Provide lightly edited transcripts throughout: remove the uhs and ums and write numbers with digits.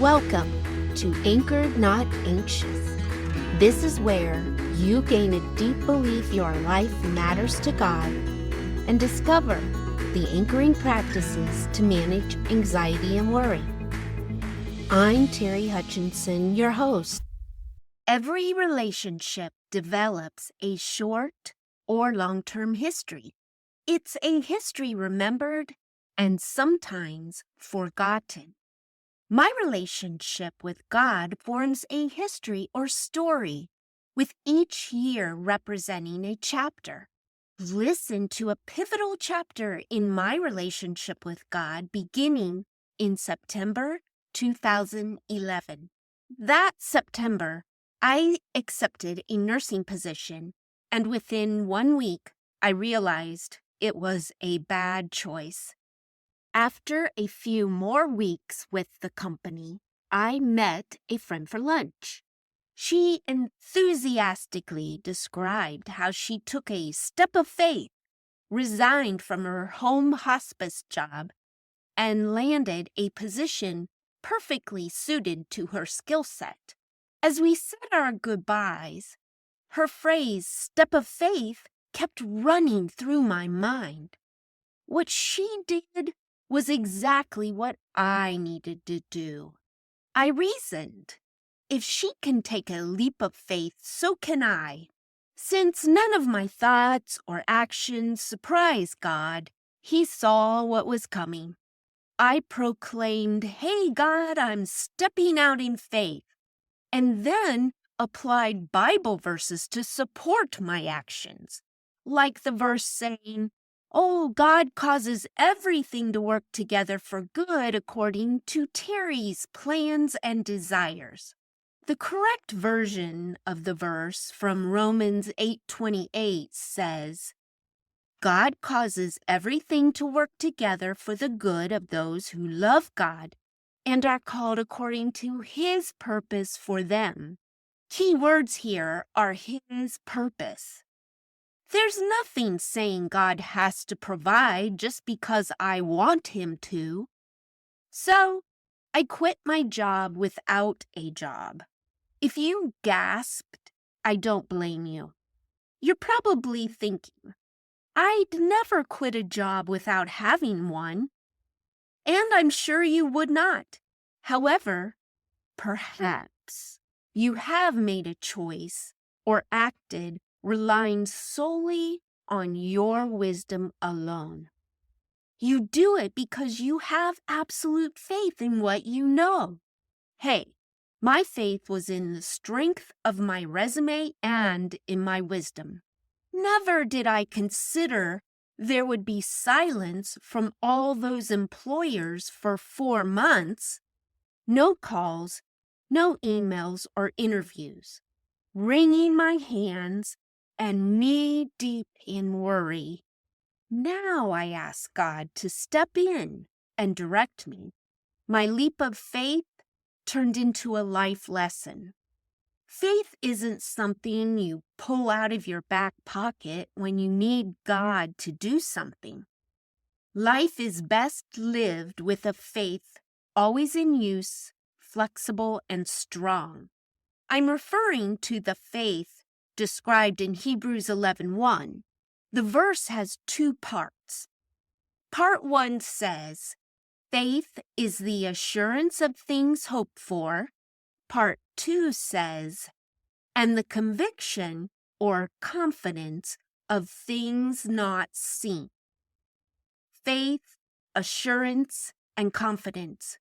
Welcome to Anchored Not Anxious. This is where you gain a deep belief your life matters to God and discover the anchoring practices to manage anxiety and worry. I'm Terri Hutchinson, your host. Every relationship develops a short or long-term history. It's a history remembered and sometimes forgotten. My relationship with God forms a history or story, with each year representing a chapter. Listen to a pivotal chapter in my relationship with God beginning in September 2011. That September, I accepted a nursing position, and within 1 week, I realized it was a bad choice. After a few more weeks with the company, I met a friend for lunch. She enthusiastically described how she took a step of faith, resigned from her home hospice job, and landed a position perfectly suited to her skill set. As we said our goodbyes, her phrase, step of faith, kept running through my mind. What she did was exactly what I needed to do. I reasoned, if she can take a leap of faith, so can I. Since none of my thoughts or actions surprised God, He saw what was coming. I proclaimed, "Hey God, I'm stepping out in faith," and then applied Bible verses to support my actions, like the verse saying, "Oh, God causes everything to work together for good according to Terri's plans and desires." The correct version of the verse from Romans 8:28 says, "God causes everything to work together for the good of those who love God and are called according to His purpose for them." Key words here are His purpose. There's nothing saying God has to provide just because I want Him to. So, I quit my job without a job. If you gasped, I don't blame you. You're probably thinking, I'd never quit a job without having one. And I'm sure you would not. However, perhaps you have made a choice or acted relying solely on your wisdom alone. You do it because you have absolute faith in what you know. Hey, my faith was in the strength of my resume and in my wisdom. Never did I consider there would be silence from all those employers for 4 months. No calls, no emails or interviews. Wringing my hands and knee deep in worry. Now I ask God to step in and direct me. My leap of faith turned into a life lesson. Faith isn't something you pull out of your back pocket when you need God to do something. Life is best lived with a faith always in use, flexible, and strong. I'm referring to the faith described in Hebrews 11:1. The verse has 2 parts. Part 1 says, faith is the assurance of things hoped for. Part 2 says, and the conviction or confidence of things not seen. Faith, assurance, and confidence.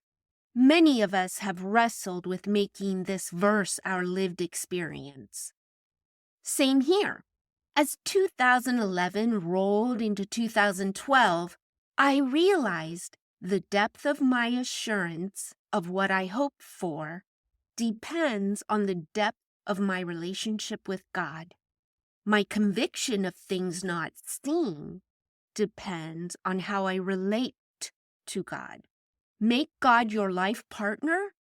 Many of us have wrestled with making this verse our lived experience. Same here. As 2011 rolled into 2012, I realized the depth of my assurance of what I hope for depends on the depth of my relationship with God. My conviction of things not seen depends on how I relate to God. Make God your life partner,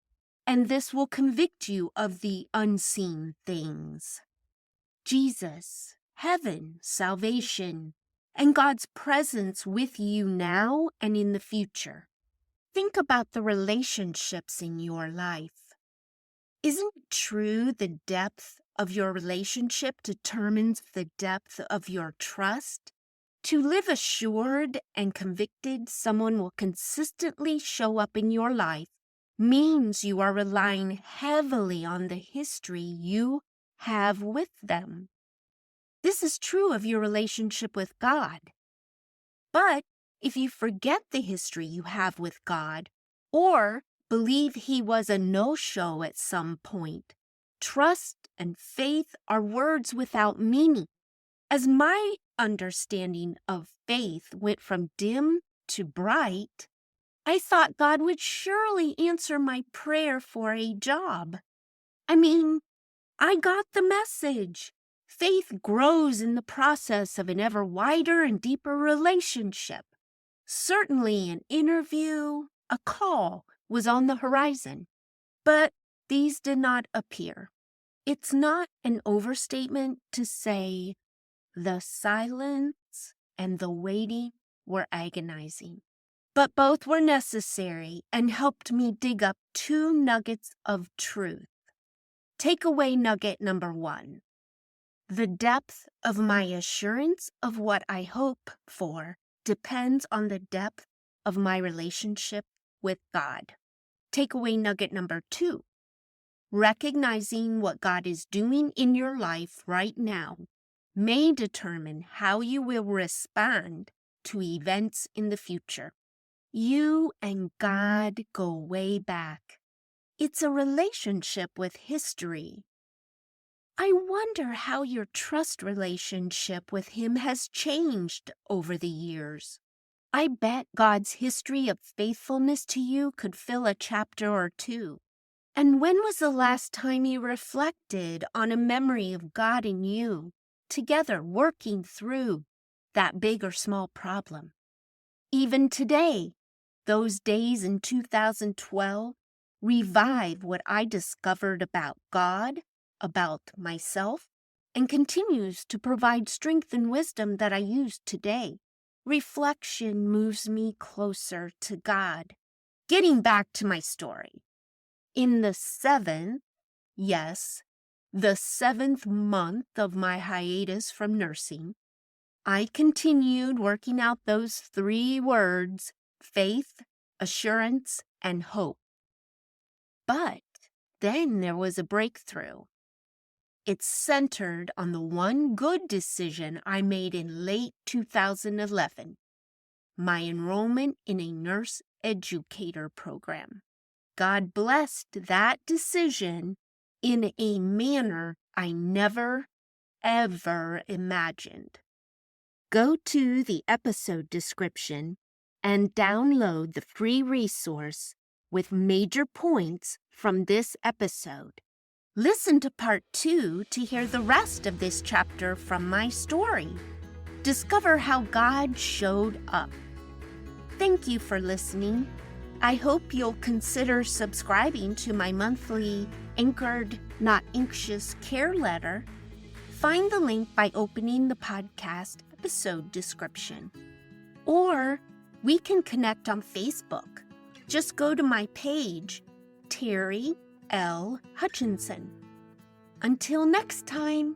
and this will convict you of the unseen things. Jesus, heaven, salvation, and God's presence with you now and in the future. Think about the relationships in your life. Isn't it true the depth of your relationship determines the depth of your trust? To live assured and convicted someone will consistently show up in your life means you are relying heavily on the history you have with them. This is true of your relationship with God. But if you forget the history you have with God, or believe He was a no-show at some point, trust and faith are words without meaning. As my understanding of faith went from dim to bright, I thought God would surely answer my prayer for a job. I got the message. Faith grows in the process of an ever wider and deeper relationship. Certainly an interview, a call was on the horizon, but these did not appear. It's not an overstatement to say the silence and the waiting were agonizing, but both were necessary and helped me dig up 2 nuggets of truth. Takeaway nugget number 1. The depth of my assurance of what I hope for depends on the depth of my relationship with God. Takeaway nugget number 2. Recognizing what God is doing in your life right now may determine how you will respond to events in the future. You and God go way back. It's a relationship with history. I wonder how your trust relationship with Him has changed over the years. I bet God's history of faithfulness to you could fill a chapter or 2. And when was the last time you reflected on a memory of God and you, together working through that big or small problem? Even today, those days in 2012 revive what I discovered about God, about myself, and continues to provide strength and wisdom that I use today. Reflection moves me closer to God. Getting back to my story. In the 7th month of my hiatus from nursing, I continued working out those 3 words, faith, assurance, and hope. But then there was a breakthrough. It's centered on the one good decision I made in late 2011, my enrollment in a nurse educator program. God blessed that decision in a manner I never, ever imagined. Go to the episode description and download the free resource with major points from this episode. Listen to part 2 to hear the rest of this chapter from my story. Discover how God showed up. Thank you for listening. I hope you'll consider subscribing to my monthly Anchored, Not Anxious care letter. Find the link by opening the podcast episode description. Or we can connect on Facebook. Just go to my page, Terri L. Hutchinson. Until next time.